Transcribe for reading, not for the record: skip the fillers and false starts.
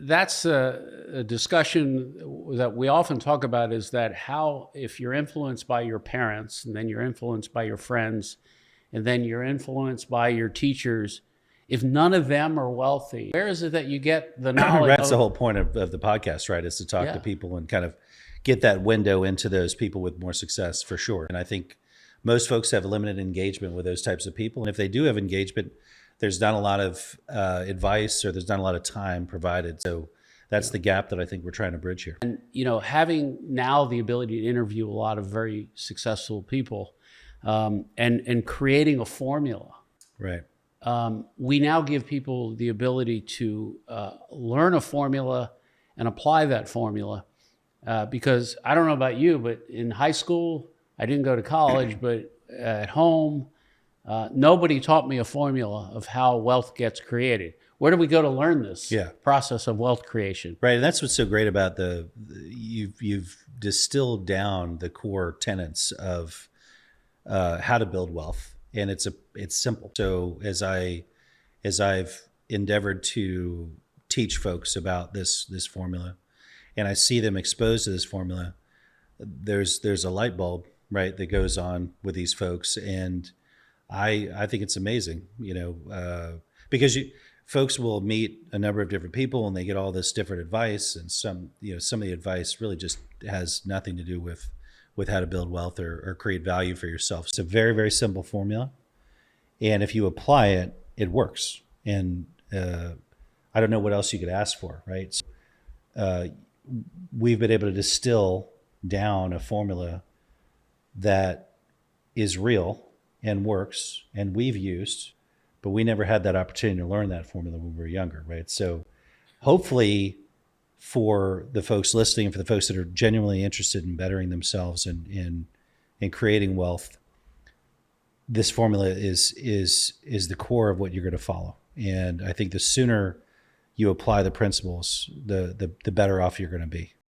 that's a discussion that we often talk about, is that how, if you're influenced by your parents, and then you're influenced by your friends, and then you're influenced by your teachers, if none of them are wealthy, where is it that you get the knowledge? That's the whole point of the podcast, right? Is to talk to Yeah. people and kind of get that window into those people with more success, for sure. And I think most folks have limited engagement with those types of people. And if they do have engagement, there's not a lot of advice, or there's not a lot of time provided. So that's the gap that I think we're trying to bridge here. And, having now the ability to interview a lot of very successful people, and creating a formula. Right. We now give people the ability to learn a formula and apply that formula. Because I don't know about you, but in high school, I didn't go to college, but at home, nobody taught me a formula of how wealth gets created. Where do we go to learn this process of wealth creation? Right. And that's what's so great about you've distilled down the core tenets of how to build wealth. And it's simple. So as I've endeavored to teach folks about this formula, and I see them exposed to this formula, there's a light bulb, right, that goes on with these folks. And I think it's amazing, because folks will meet a number of different people and they get all this different advice, and some of the advice really just has nothing to do with how to build wealth or create value for yourself. It's a very, very simple formula. And if you apply it, it works. And I don't know what else you could ask for, right? So, we've been able to distill down a formula that is real and works, and we've used, but we never had that opportunity to learn that formula when we were younger, right? So hopefully, for the folks listening, for the folks that are genuinely interested in bettering themselves and in creating wealth, this formula is the core of what you're going to follow. And I think the sooner you apply the principles, the better off you're going to be.